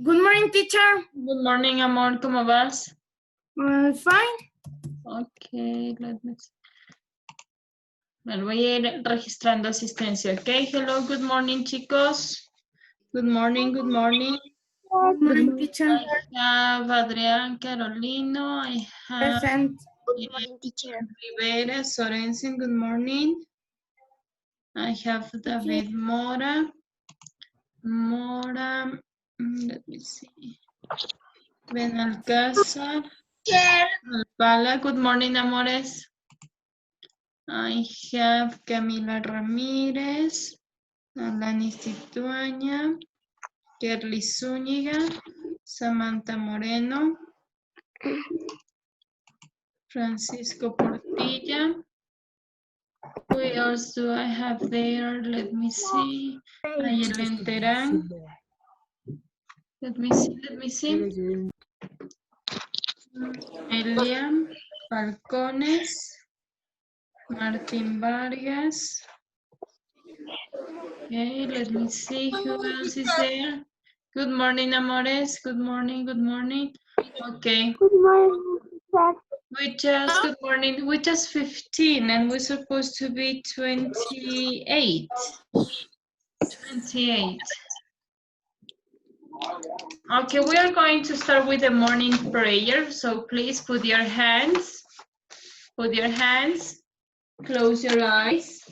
Good morning, teacher. Good morning, amor. ¿Cómo vas? Fine. Okay, let me see. Me voy a ir registrando asistencia. Okay, hello, good morning, chicos. Good morning, good morning. Good morning, teacher. I have Adrián Carolino. I have Present. Good morning, teacher. Rivera Sorensen. Good morning. I have David Mora. Let me see. Benalcázar. Alpala. Good morning, amores. I have Camila Ramírez, Alani Situaña, Kerly Zúñiga, Samantha Moreno, Francisco Portilla. Who else do I have there? Let me see. Ayelen Terán. Let me see. Eliam Falcones, Martín Vargas. Okay, let me see who else is there. Good morning, amores. Good morning, good morning. Okay. Good morning, teacher. Good morning. We just 15 and we're supposed to be 28. 28. Okay, we are going to start with the morning prayer. So please put your hands, close your eyes.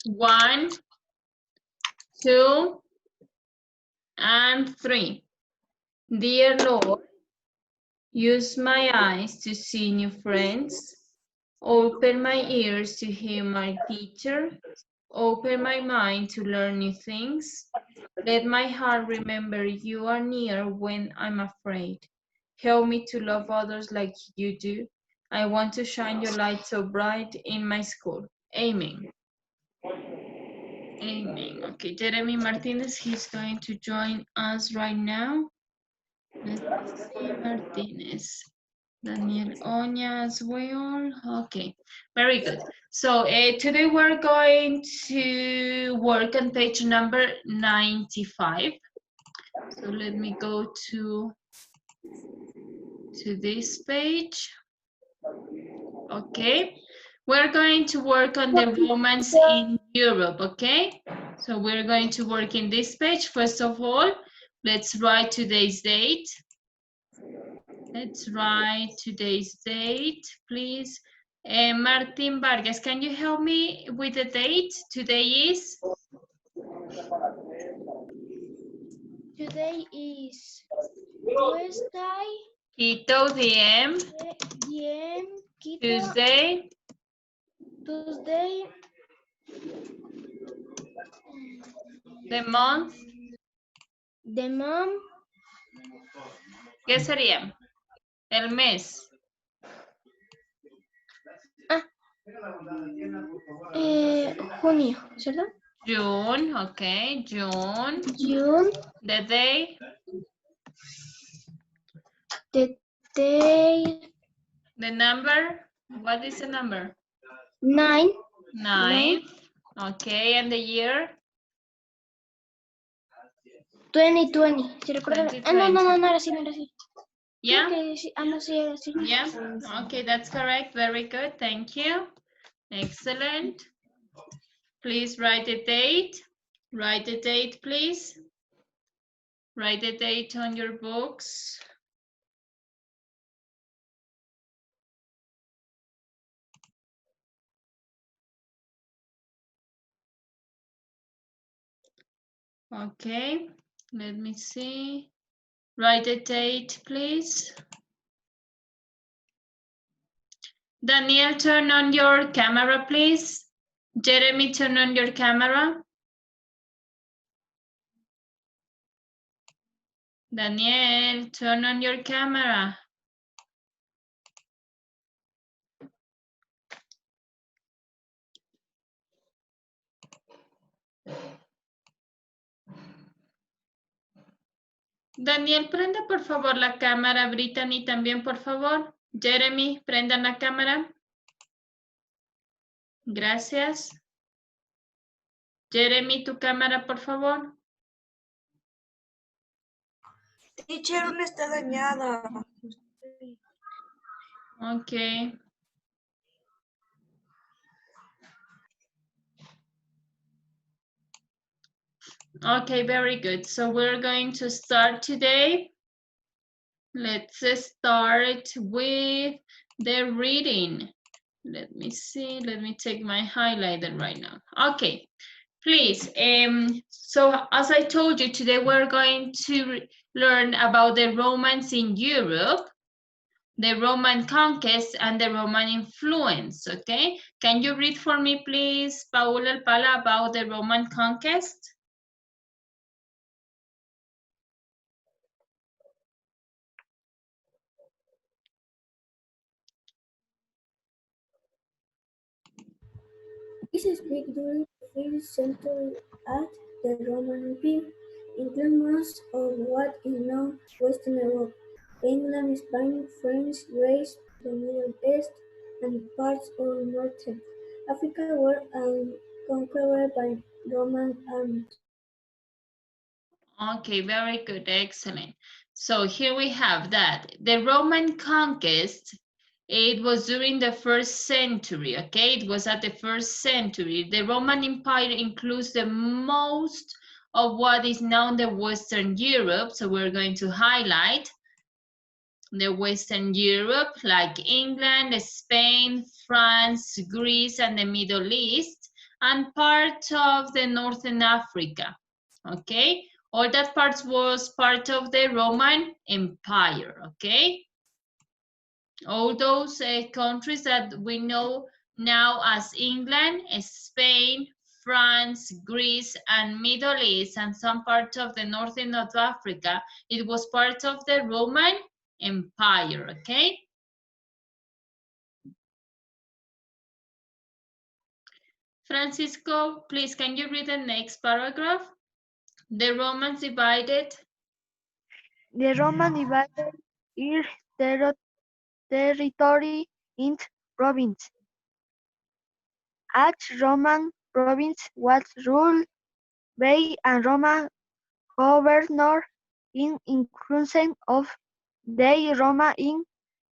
1, 2, and 3. Dear Lord, use my eyes to see new friends. Open my ears to hear my teacher. Open my mind to learn new things. Let my heart remember you are near when I'm afraid. Help me to love others like you do. I want to shine your light so bright in my school. Amen. Amen. Okay, Jeremy Martinez, he's going to join us right now. Let's see, Martinez. Daniel Oña as well. Okay, very good. So today we're going to work on page number 95. So let me go to this page. Okay, we're going to work on the Romans in Europe, okay? So we're going to work in this page. First of all, let's write today's date. Let's write today's date, please. Martin Vargas, can you help me with the date? Today is? Today is Tuesday. Quito, DM. Quito. Tuesday. Tuesday. The month. The month. ¿Qué sería? El mes. Junio, ¿cierto? June, okay, June. June. The day. The day. The number. What is the number? 9. 9. Okay, and the year? 2020. ¿Se recuerda? 2020. No era así, Yeah? Okay, sí, no, sí, era así. Yeah, okay, that's correct. Very good, thank you. Excellent. Please write the date. Write the date, please. Write the date on your books. Okay, let me see. Write the date, please. Daniel, turn on your camera, please. Jeremy, turn on your camera. Daniel, turn on your camera. Daniel, prenda por favor la cámara. Brittany también, por favor. Jeremy, prendan la cámara. Gracias. Jeremy, tu cámara, por favor. Teacher, una está dañada. Okay. Okay, very good. So we're going to start today. Let's start with the reading. Let me see. Let me take my highlighter right now. Okay, please. So as I told you, today we're going to learn about the Romans in Europe, the Roman conquest, and the Roman influence, okay? Can you read for me, please, Paul Alpala, about the Roman conquest? This is big during the 5th century at the Roman Empire, including most of what is now Western Europe. England, Spain, France, Greece, the Middle East, and parts of Northern Africa were conquered by Roman armies. Okay, very good, excellent. So here we have that. The Roman conquest, it was during the 1st century, okay? It was at the 1st century. The Roman Empire includes the most of what is now the Western Europe, so we're going to highlight the Western Europe, like England, Spain, France, Greece, and the Middle East, and part of the Northern Africa, okay? All that part was part of the Roman Empire, okay? All those countries that we know now as England, Spain, France, Greece, and Middle East, and some part of the Northern North Africa, it was part of the Roman Empire, okay? Francisco, please, can you read the next paragraph? The Romans divided. The Roman divided its territory into provinces. Each Roman province was ruled by a Roman governor. In inclusion of the Roma in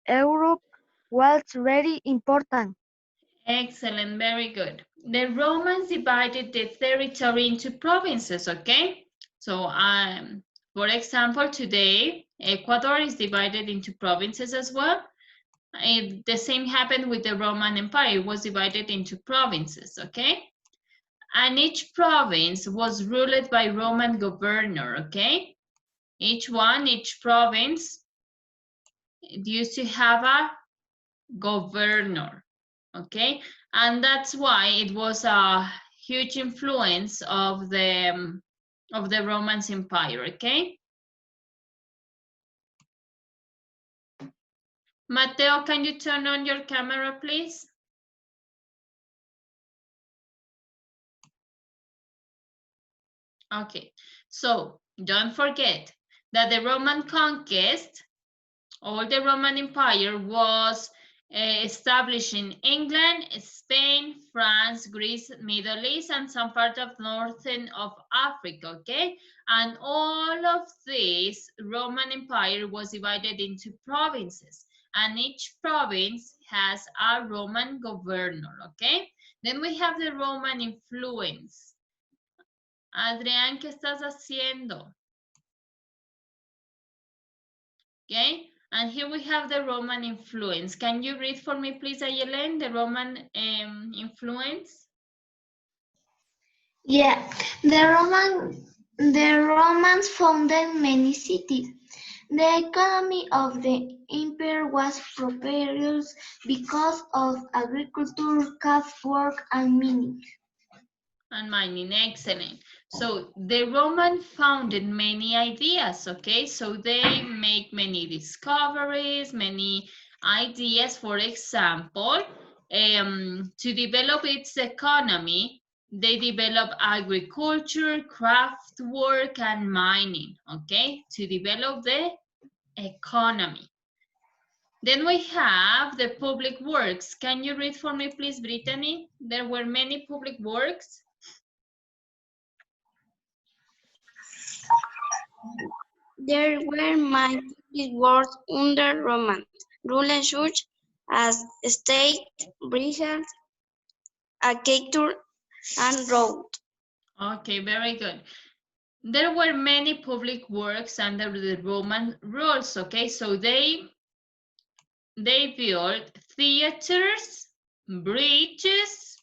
Europe was very important. Excellent, very good. The Romans divided the territory into provinces, okay? So, for example, today, Ecuador is divided into provinces as well. The same happened with the Roman Empire. It was divided into provinces, okay? And each province was ruled by Roman governor, okay? Each province, it used to have a governor, okay? And that's why it was a huge influence of the Roman Empire, okay? Mateo, can you turn on your camera, please? Okay, so don't forget that the Roman conquest, all the Roman Empire was established in England, Spain, France, Greece, Middle East, and some part of northern of Africa, okay? And all of this Roman Empire was divided into provinces, and each province has a Roman governor, okay? Then we have the Roman influence. Adrián, ¿qué estás haciendo? Okay, and here we have the Roman influence. Can you read for me, please, Ayelen, the Roman influence? Yeah, the Romans founded many cities. The economy of the empire was prosperous because of agriculture, craft work, and mining. And mining, excellent. So the Roman founded many ideas, okay? So they make many discoveries, many ideas. For example, to develop its economy, they develop agriculture, craft work, and mining, okay? To develop the economy. Then we have the public works. Can you read for me, please, Brittany? There were many public works. There were many public works under Roman rule such as state, bridges, aqueduct, and road. Okay, very good. There were many public works under the Roman rules, okay? So they built theaters, bridges,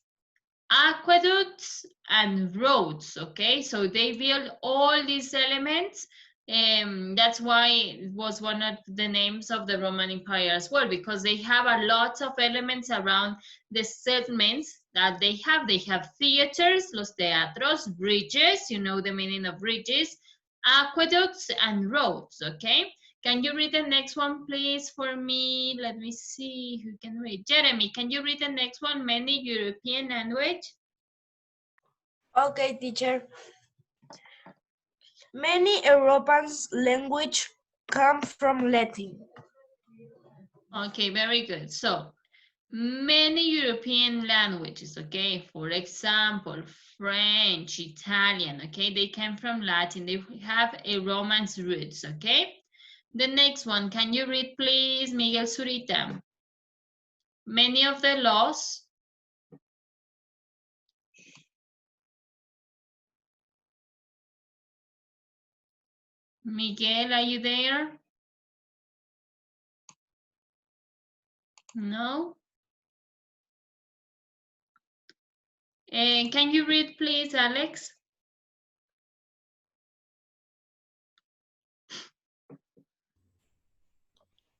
aqueducts, and roads, okay? So they built all these elements. That's why it was one of the names of the Roman Empire as well, because they have a lot of elements around the settlements that they have. They have theaters, los teatros, bridges, you know the meaning of bridges, aqueducts, and roads, okay? Can you read the next one, please, for me? Let me see who can read. Jeremy, can you read the next one? Many European language. Okay, teacher. Many European languages come from Latin. Okay, very good. So, many European languages, okay? For example, French, Italian, okay? They came from Latin. They have a Romance roots, okay? The next one, can you read, please, Miguel Zurita? Many of the laws. Miguel, are you there? No? Can you read, please, Alex?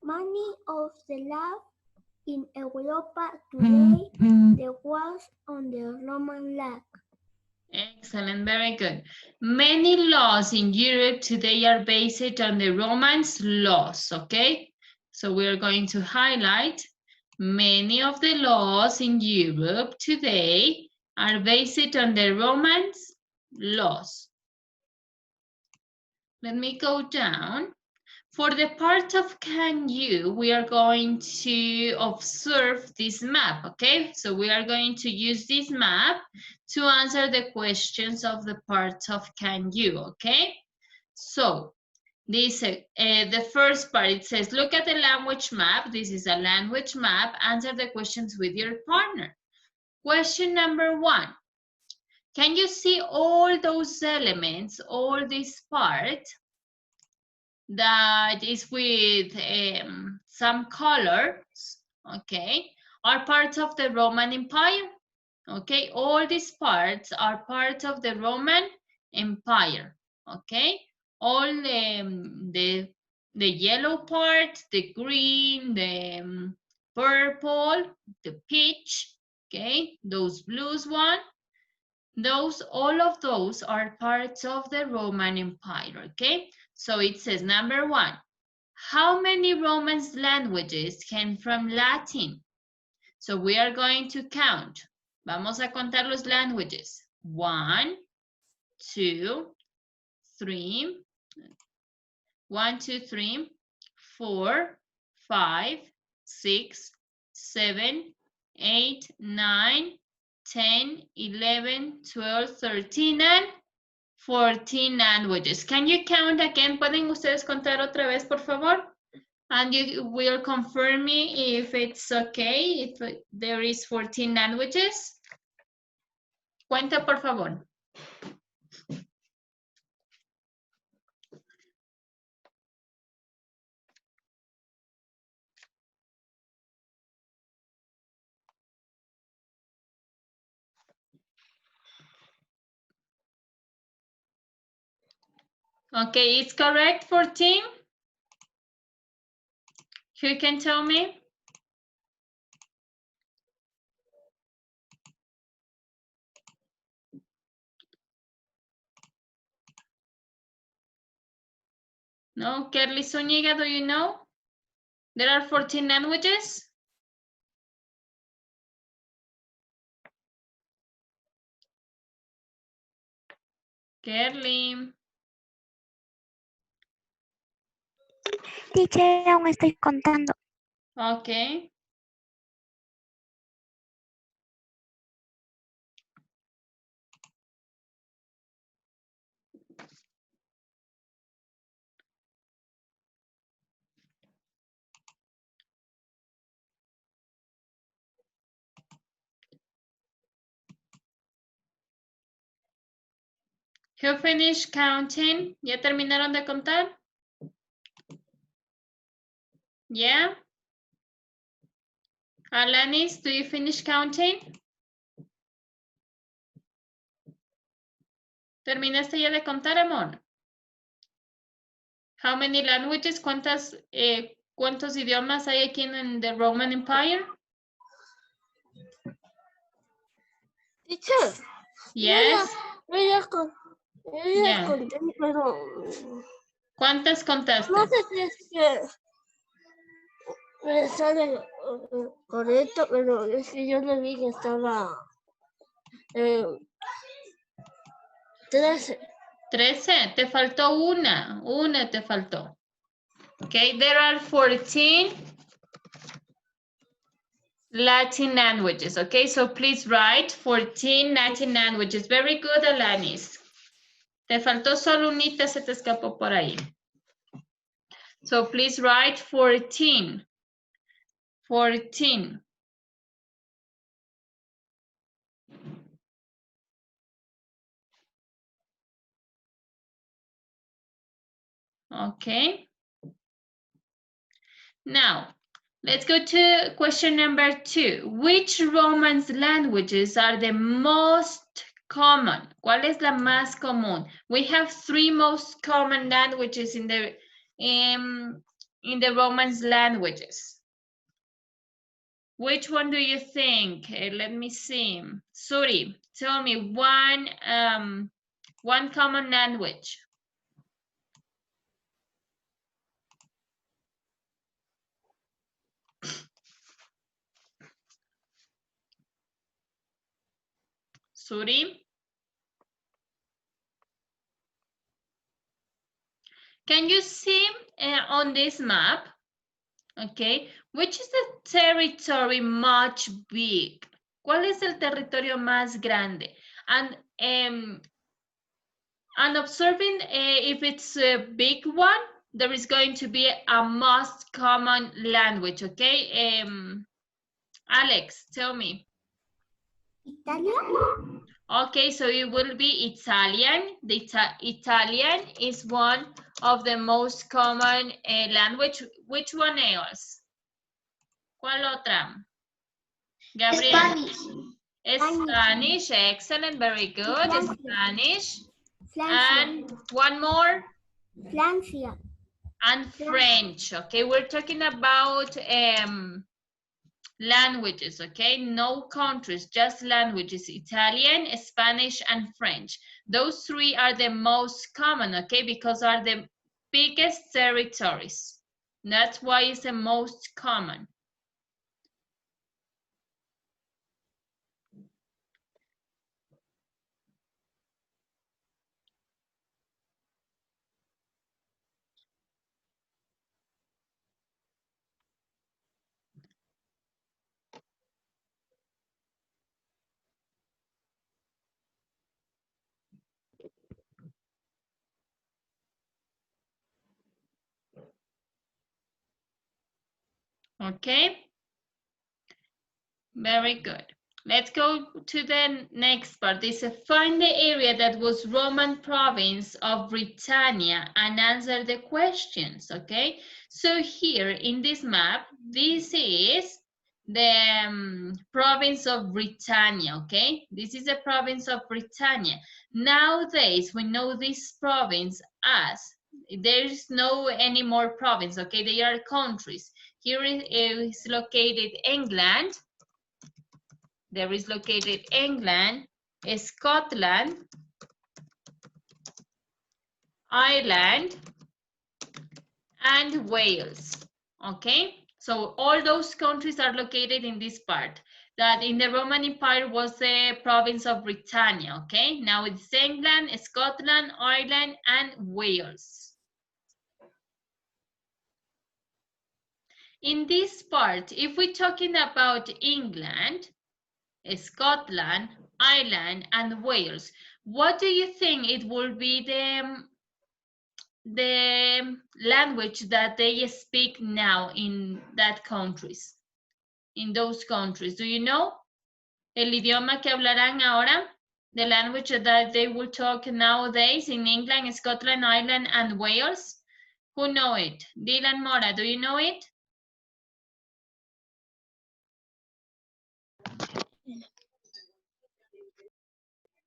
Many of the laws in Europa today there was on the Roman law. Excellent, very good. Many laws in Europe today are based on the Romance laws, okay? So we're going to highlight many of the laws in Europe today are based on the Romance laws. Let me go down. For the part of can you, we are going to observe this map, okay? So we are going to use this map to answer the questions of the part of can you, okay? So this, the first part, it says, look at the language map. This is a language map. Answer the questions with your partner. Question number 1. Can you see all those elements, all this part that is with some colors, okay, are part of the Roman Empire? Okay, all these parts are part of the Roman Empire, okay? All the yellow part, the green, the purple, the peach, okay, those blues one, all of those are parts of the Roman Empire, okay? So it says number 1, how many Roman languages came from Latin? So we are going to count. Vamos a contar los languages. 1, 2, 3, 1, 2, 3, 4, 5, 6, 7, 8, 9, 10, 11, 12, 13, and 14 languages. Can you count again? ¿Pueden ustedes contar otra vez, por favor? And you will confirm me if it's okay, if there is 14 languages. Cuenta, por favor. Okay, it's correct, 14? Who can tell me? No, Kerly Zúñiga, do you know? There are 14 languages? Kerly. Teacher, aún estoy contando. Okay. Who finished counting? ¿Ya terminaron de contar? Yeah? Alanis, do you finish counting? ¿Terminaste ya de contar, amor? How many languages? ¿Cuántos idiomas hay aquí en the Roman Empire? Teacher, Yes. yo ya conté, pero ¿Cuántas contaste? no sé si es que me sale correcto, pero es que yo le vi que estaba 13. 13. Te faltó una. Una te faltó. Okay, there are 14 Latin languages. Okay, so please write 14 Latin languages. Very good, Alanis. Te faltó solo unita, se te escapó por ahí. So please write 14. 14. Okay. Now, let's go to question number 2. Which Romance languages are the most common? ¿Cuál es la más común? We have 3 most common languages in the Romance languages. Which one do you think? Let me see. Suri, tell me one common language. Suri? Can you see on this map, okay, which is the territory much big? ¿Cuál es el territorio más grande? And observing if it's a big one, there is going to be a most common language, okay? Alex, tell me. Italian? Okay, so it will be Italian. The Italian is one of the most common language. Which one else? ¿Cuál otra? Gabriel. Spanish. Spanish, excellent, very good. Francia. Spanish. Francia. And one more. Francia. And French, okay? We're talking about languages, okay? No countries, just languages. Italian, Spanish, and French. Those 3 are the most common, okay? Because are the biggest territories. That's why it's the most common. Okay, very good. Let's go to the next part. This is find the area that was Roman province of Britannia and answer the questions, okay? So here in this map, this is the province of Britannia, okay? This is the province of Britannia. Nowadays, we know this province as, there is no any more province, okay? They are countries. Here is located England. There is located England, Scotland, Ireland, and Wales. Okay, so all those countries are located in this part. That in the Roman Empire was the province of Britannia. Okay, now it's England, Scotland, Ireland, and Wales. In this part, if we're talking about England, Scotland, Ireland, and Wales, what do you think it will be the language that they speak now in that countries? In those countries, do you know? El idioma que hablarán ahora The language that they will talk nowadays in England, Scotland, Ireland, and Wales? Who know it? Dylan Mora, do you know it?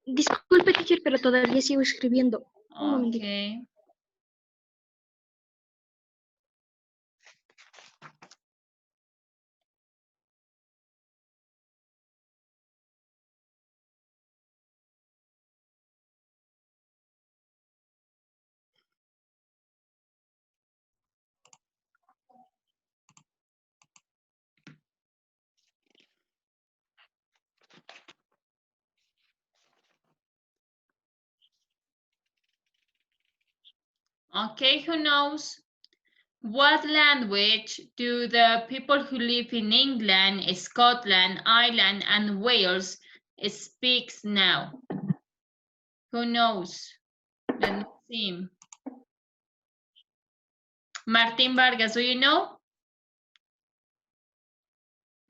Disculpe, teacher, pero todavía sigo escribiendo. Un momentito. Okay. Okay, who knows? What language do the people who live in England, Scotland, Ireland, and Wales speak now? Who knows? Let me see. Martin Vargas, do you know?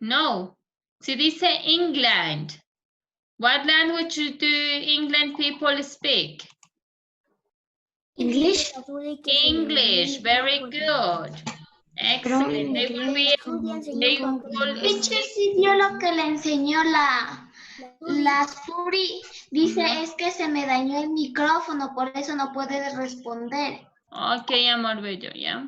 No. Si dice England. What language do England people speak? English. English, very good. Excellent. They will be, Teacher, sí dio lo que le enseñó la Suri. Dice, es que se me dañó el micrófono, por eso no puede responder. Okay, amor bello, yeah.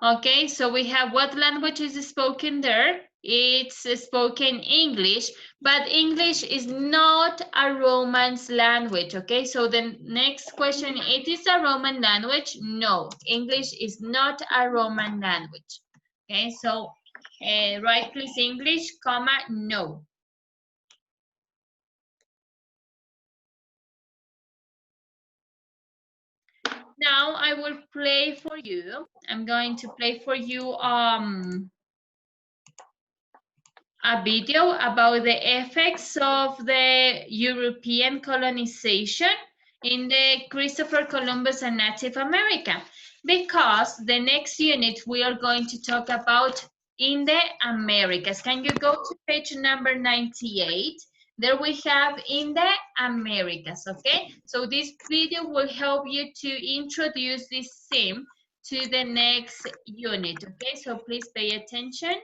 Okay, so we have what language is spoken there? It's spoken English, but English is not a Romance language, okay? So the next question, it is a Roman language? No, English is not a Roman language. Okay, so write please English, comma, no. Now I will play for you. I'm going to play for you a video about the effects of the European colonization in the Christopher Columbus and Native America, because the next unit we are going to talk about in the Americas. Can you go to page number 98? There we have in the Americas, okay? So this video will help you to introduce this theme to the next unit, okay? So please pay attention.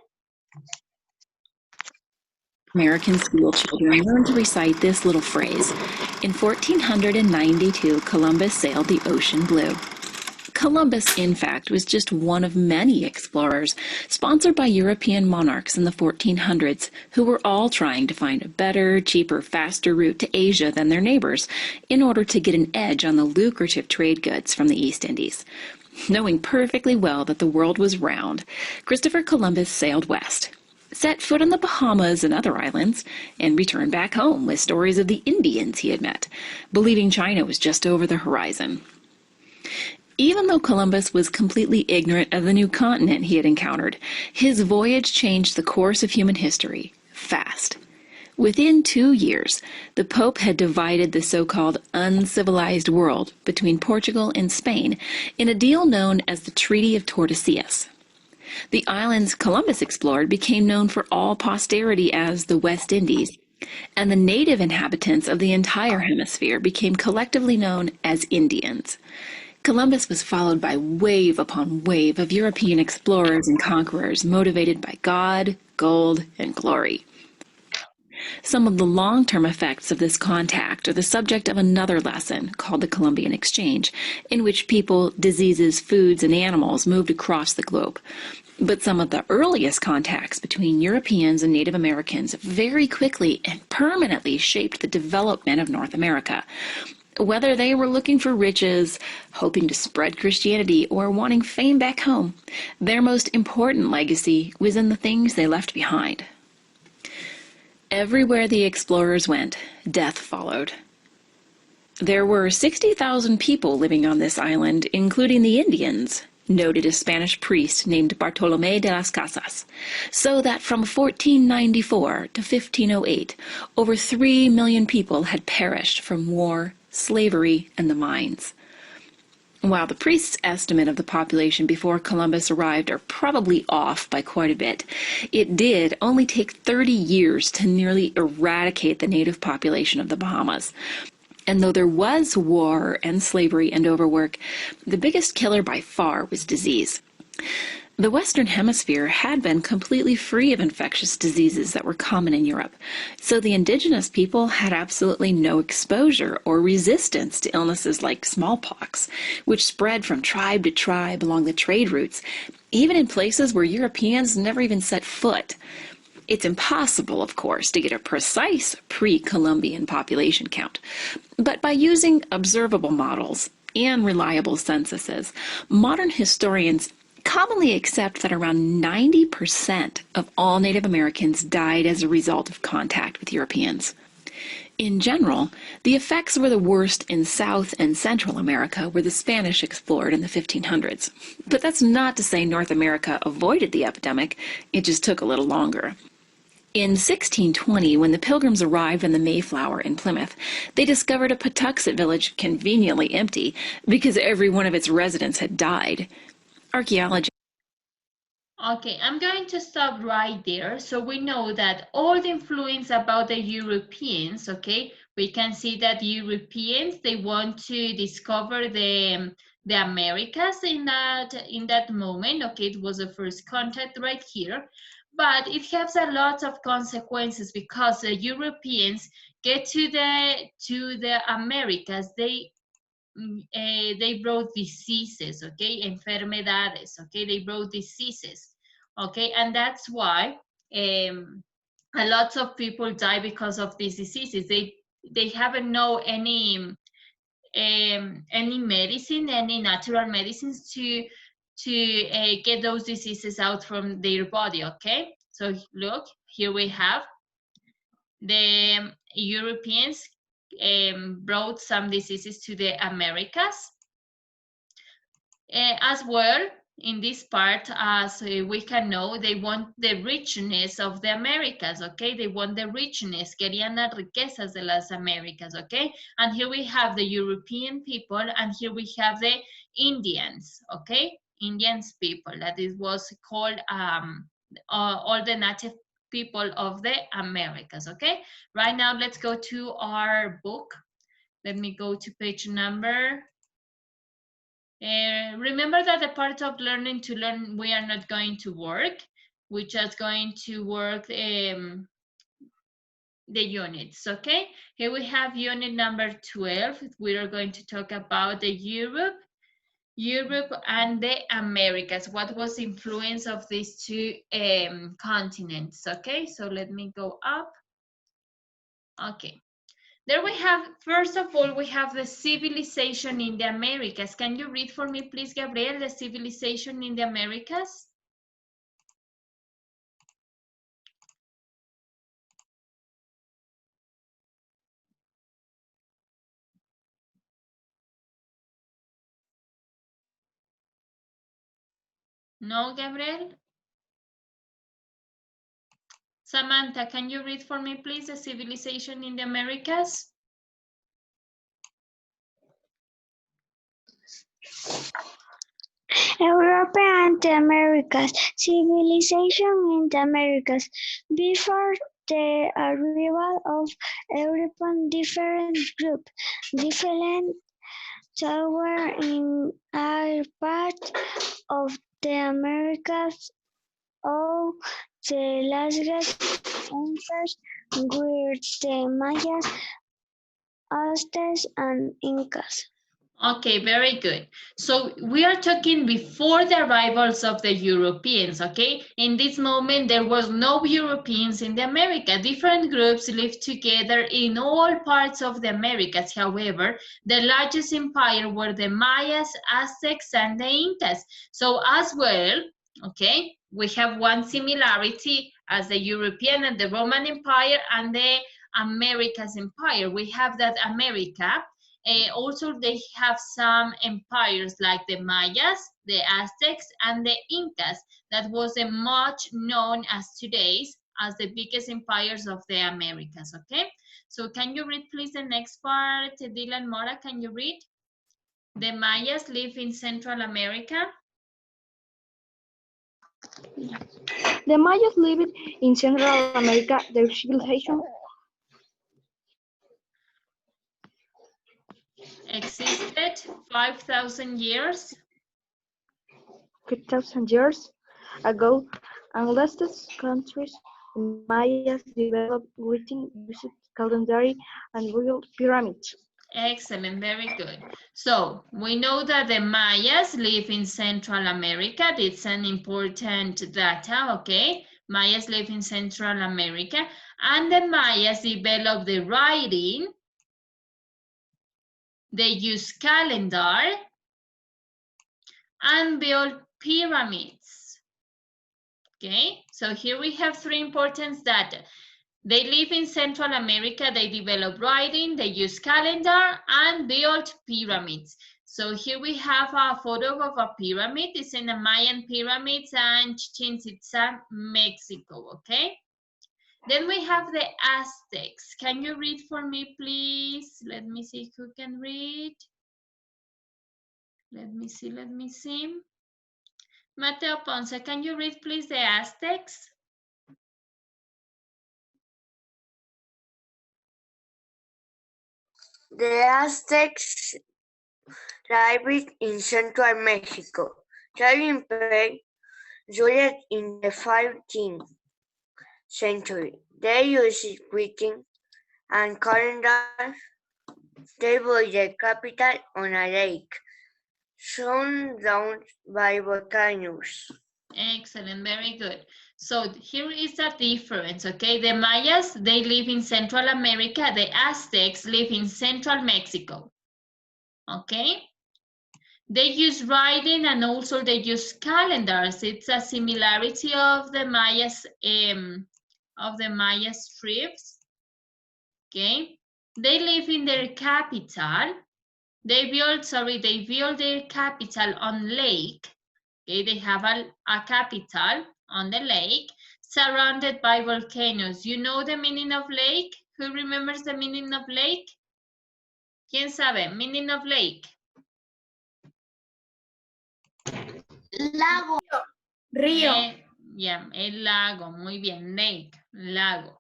American school children learn to recite this little phrase. In 1492, Columbus sailed the ocean blue. Columbus, in fact, was just one of many explorers sponsored by European monarchs in the 1400s who were all trying to find a better, cheaper, faster route to Asia than their neighbors in order to get an edge on the lucrative trade goods from the East Indies. Knowing perfectly well that the world was round, Christopher Columbus sailed west, set foot on the Bahamas and other islands, and returned back home with stories of the Indians he had met, believing China was just over the horizon. Even though Columbus was completely ignorant of the new continent he had encountered, his voyage changed the course of human history fast. Within 2 years, the Pope had divided the so-called uncivilized world between Portugal and Spain in a deal known as the Treaty of Tordesillas. The islands Columbus explored became known for all posterity as the West Indies, and the native inhabitants of the entire hemisphere became collectively known as Indians. Columbus was followed by wave upon wave of European explorers and conquerors motivated by God, gold, and glory. Some of the long-term effects of this contact are the subject of another lesson called the Columbian Exchange, in which people, diseases, foods, and animals moved across the globe. But some of the earliest contacts between Europeans and Native Americans very quickly and permanently shaped the development of North America. Whether they were looking for riches, hoping to spread Christianity, or wanting fame back home, their most important legacy was in the things they left behind. Everywhere the explorers went, death followed. There were 60,000 people living on this island, including the Indians, noted a Spanish priest named Bartolomé de las Casas, so that from 1494 to 1508, over 3 million people had perished from war, slavery, and the mines. While the priests' estimate of the population before Columbus arrived are probably off by quite a bit, it did only take 30 years to nearly eradicate the native population of the Bahamas. And though there was war and slavery and overwork, the biggest killer by far was disease. The Western Hemisphere had been completely free of infectious diseases that were common in Europe, so the indigenous people had absolutely no exposure or resistance to illnesses like smallpox, which spread from tribe to tribe along the trade routes, even in places where Europeans never even set foot. It's impossible, of course, to get a precise pre-Columbian population count, but by using observable models and reliable censuses, modern historians commonly accept that around 90% of all Native Americans died as a result of contact with Europeans. In general, the effects were the worst in South and Central America, where the Spanish explored in the 1500s. But that's not to say North America avoided the epidemic, it just took a little longer. In 1620, when the Pilgrims arrived on the Mayflower in Plymouth, they discovered a Patuxet village conveniently empty because every one of its residents had died. Archaeology. Okay, I'm going to stop right there. So we know that all the influence about the Europeans, okay, we can see that Europeans, they want to discover the Americas in that moment. Okay, it was the first contact right here. But it has a lot of consequences because the Europeans get to the Americas, they brought diseases, okay, enfermedades, okay, they brought diseases, okay, and that's why a lot of people die because of these diseases. They haven't know any medicine, any natural medicines to get those diseases out from their body, okay? So look, here we have the Europeans brought some diseases to the Americas. As well, in this part, as we can know, they want the richness of the Americas, okay? They want the richness, querían las riquezas de las Americas, okay? And here we have the European people, and here we have the Indians, okay? Indians people, that it was called all the native people of the Americas, okay? Right now, let's go to our book. Let me go to page number. Remember that the part of learning to learn, we are not going to work. We're just going to work the units, okay? Here we have unit number 12. We are going to talk about the Europe and the Americas. What was the influence of these two continents, okay? So let me go up. Okay. There we have, first of all, we have the civilization in the Americas. Can you read for me, please, Gabriel, the civilization in the Americas? No, Gabriel? Samantha, can you read for me, please, the civilization in the Americas? Europe and the Americas. Civilization in the Americas. Before the arrival of European different group, different somewhere in a part of the Americas of the last answers were the Mayas, Aztecs, and Incas. Okay, very good. So we are talking before the arrivals of the Europeans, okay? In this moment, there was no Europeans in the America. Different groups lived together in all parts of the Americas. However, the largest empire were the Mayas, Aztecs, and the Incas. So as well, okay, we have one similarity as the European and the Roman Empire and the Americas Empire. We have that America. Also, they have some empires like the Mayas, the Aztecs, and the Incas. That was much known as today's as the biggest empires of the Americas, okay? So can you read, please, the next part? Dylan Mora, can you read? The Mayas live in Central America. The Mayas lived in Central America. Their civilization Existed 5,000 years. 5,000 years ago, and latest countries. The Mayas developed writing, used calendar, and built pyramids. Excellent, very good. So we know that the Mayas live in Central America. It's an important data, okay? Mayas live in Central America, and the Mayas developed the writing. They use calendar and build pyramids. Okay, so here we have three important data. They live in Central America, they develop writing, they use calendar, and build pyramids. So here we have a photo of a pyramid. It's in the Mayan pyramids and Chichen Itza, Mexico, okay? Then we have the Aztecs. Can you read for me, please? Let me see who can read. Let me see. Mateo Ponce, can you read, please, the Aztecs? The Aztecs lived in central Mexico. Their empire ruled in the 15th century. They used writing and calendar. They built the capital on a lake, surrounded by volcanoes. Excellent, very good. So here is a difference, okay? The Mayas, they live in Central America. The Aztecs live in Central Mexico, okay? They use writing and also they use calendars. It's a similarity of the Mayas tribes, okay? They live in their capital. They build their capital on lake. Okay, they have a capital on the lake surrounded by volcanoes. You know the meaning of lake? Who remembers the meaning of lake? ¿Quién sabe? Meaning of lake. Lago. Río. Yeah, el lago. Muy bien, lake, lago.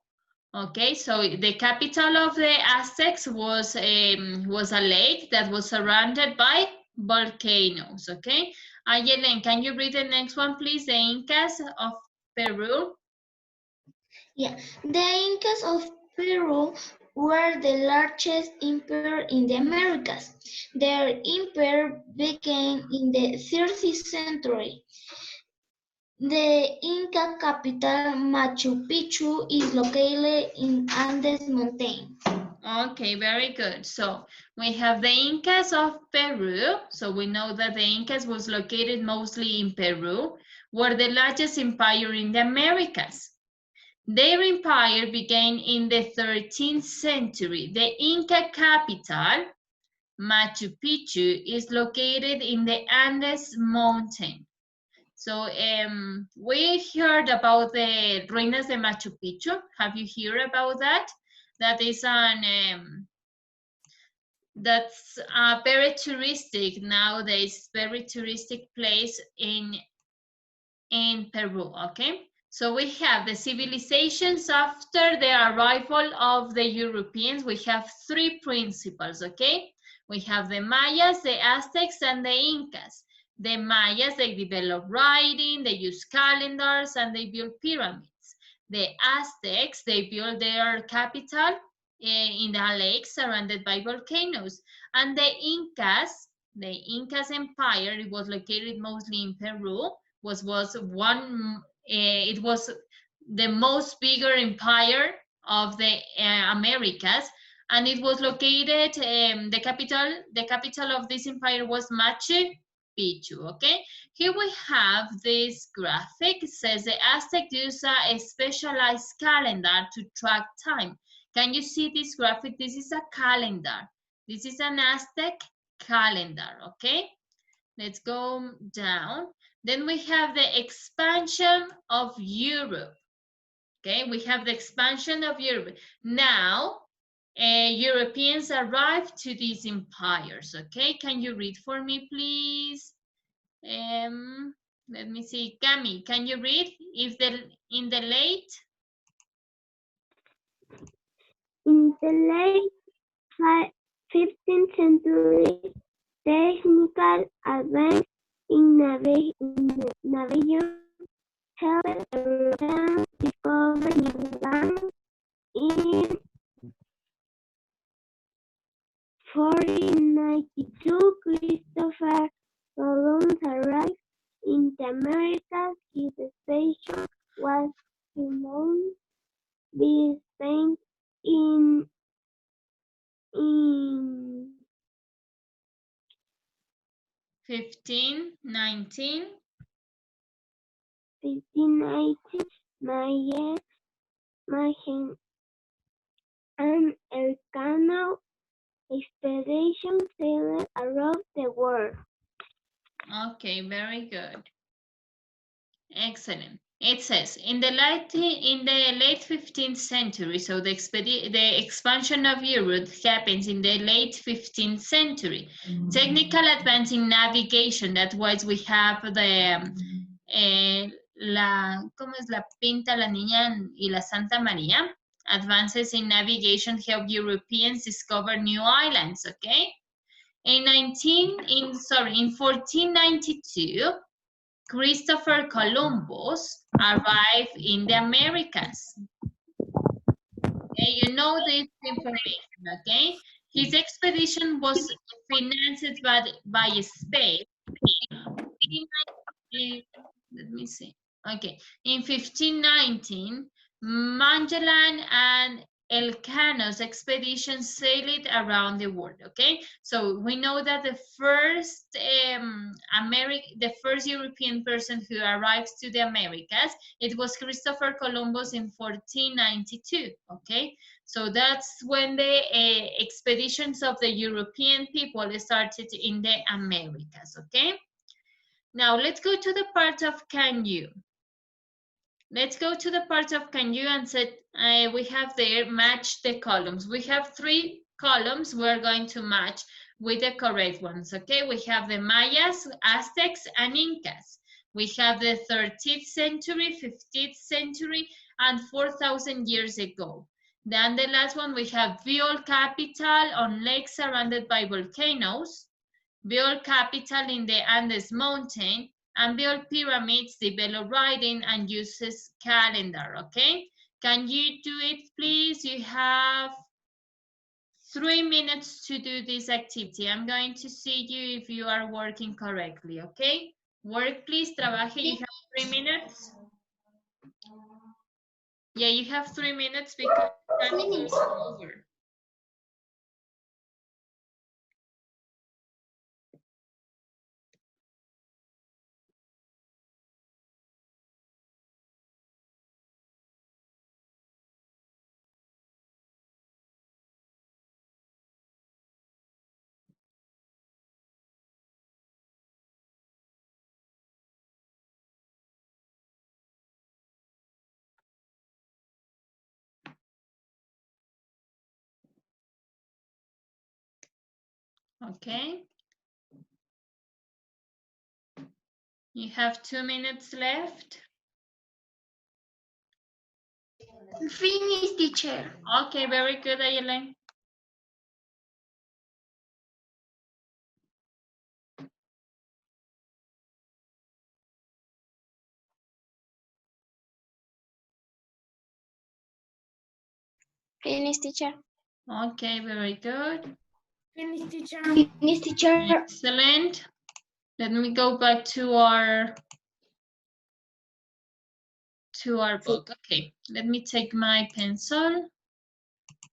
Okay, so the capital of the Aztecs was a lake that was surrounded by volcanoes, okay? Ayelen, can you read the next one, please? The Incas of Peru. Yeah, the Incas of Peru were the largest empire in the Americas. Their empire began in the 30th century. The Inca capital, Machu Picchu, is located in Andes Mountain. Okay, very good. So we have the Incas of Peru. So we know that the Incas was located mostly in Peru, were the largest empire in the Americas. Their empire began in the 13th century. The Inca capital, Machu Picchu, is located in the Andes Mountain. So we heard about the Ruinas de Machu Picchu. Have you heard about that? That is that's a very touristic nowadays, very touristic place in Peru, okay? So we have the civilizations after the arrival of the Europeans. We have three principles, okay? We have the Mayas, the Aztecs, and the Incas. The Mayas, they developed writing, they use calendars, and they built pyramids. The Aztecs, they built their capital in a lake surrounded by volcanoes. And the Incas empire, it was located mostly in Peru, it was the most bigger empire of the Americas, and it was located, the capital of this empire was Machu Picchu, okay? Here we have this graphic. It says the Aztec used a specialized calendar to track time. Can you see this graphic? This is a calendar. This is an Aztec calendar, okay? Let's go down. Then we have the expansion of Europe. Okay, we have the expansion of Europe. Now, Europeans arrived to these empires. Okay, can you read for me, please? Let me see. Cami, can you read? If in the late 15th century, technical advance in navigation helped Europeans discover new lands. In 1492, Christopher Columbus arrived in the Americas. His expedition was renowned by Spain in 1519. 1590, Magellan and Elcano expedition sailed around the world. Okay, very good. Excellent. It says in the late 15th century, so the expansion of Europe happens in the late 15th century. Technical advance in navigation, that's why we have the ¿cómo es la Pinta, la Niña y la Santa María? Advances in navigation help Europeans discover new islands, okay? In 1492, Christopher Columbus arrived in the Americas. Okay, you know this information, okay? His expedition was financed by Spain. Let me see. Okay, in 1519, Magellan and Elcano's expedition sailed around the world. Okay, so we know that the first European person who arrived to the Americas, it was Christopher Columbus in 1492. Okay, so that's when the expeditions of the European people started in the Americas. Okay. Now let's go to the part of can you. Let's go to the part of can you and set, we have there match the columns. We have 3 columns we're going to match with the correct ones, okay? We have the Mayas, Aztecs, and Incas. We have the 13th century, 15th century, and 4,000 years ago. Then the last one, we have Viol capital on lakes surrounded by volcanoes. Viol capital in the Andes mountain, and Viol pyramids develop writing and uses calendar, okay? Can you do it, please? You have 3 minutes to do this activity. I'm going to see you if you are working correctly, okay? Work, please, trabaje, you have 3 minutes. Yeah, you have 3 minutes because time is over. Okay. You have 2 minutes left. Finish, teacher. Okay, very good, Ayelen. Finish, teacher. Okay, very good. Finish, teacher. Finish, teacher. Excellent. Let me go back to our book. Okay, let me take my pencil.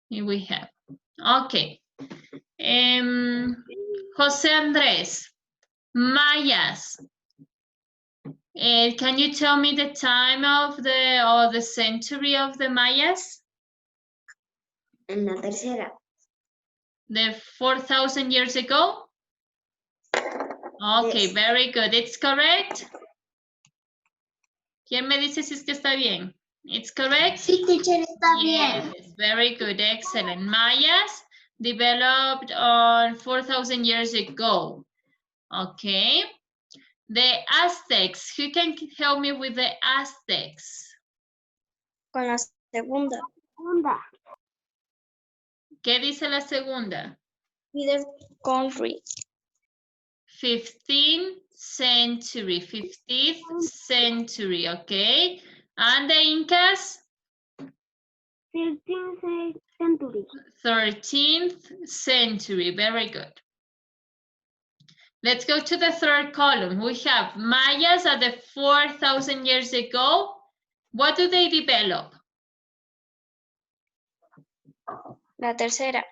Here we have. Okay. Jose Andres, Mayas. Can you tell me the time of the century of the Mayas? En la tercera. The 4,000 years ago? Okay, Yes. very good. It's correct. ¿Quién me dice si es que está bien? It's correct? Sí, teacher, está bien. Yes, very good, excellent. Mayas developed on 4,000 years ago. Okay. The Aztecs, who can help me with the Aztecs? Con la segunda. ¿Qué dice la segunda? Leader country. 15th century, 15th century, okay. And the Incas? 13th century. 13th century, very good. Let's go to the third column. We have Mayas at the 4,000 years ago. What do they develop? La tercera.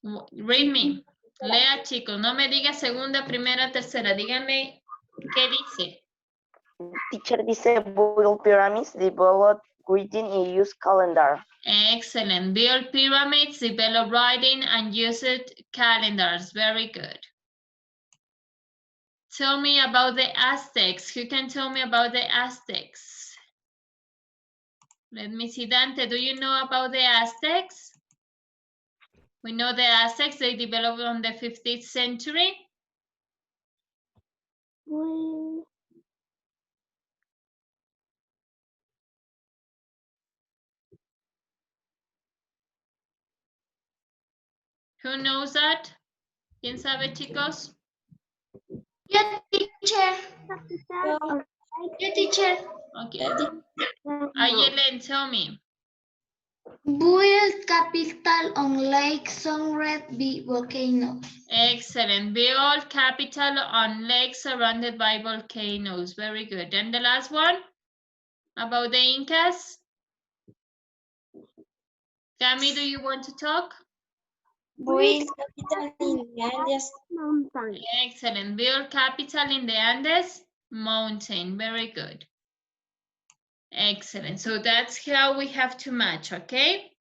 Read me. Lea, chicos. No me diga segunda, primera, tercera. Díganme qué dice. Teacher dice build pyramids, develop writing and use calendar. Excellent. Build pyramids, develop writing, and use calendars. Very good. Tell me about the Aztecs. Who can tell me about the Aztecs? Let me see, Dante. Do you know about the Aztecs? We know the Aztecs, they developed on the 15th century. Well, Who knows that? ¿Quién sabe, chicos? Yo, teacher. Yo, teacher. Okay. Ayelen, tell me. Build capital on Lake Sunred volcano. Excellent. Build capital on lakes surrounded by volcanoes. Very good. And the last one? About the Incas? Cami, do you want to talk? Build capital in the Andes. mountain. Excellent. Build capital in the Andes? Mountain. Very good. Excellent. So that's how we have to match, okay?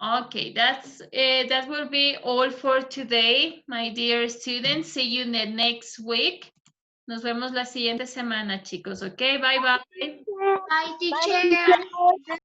Okay, that will be all for today, my dear students. See you next week. Nos vemos la siguiente semana, chicos. Okay, bye bye. Bye, teacher.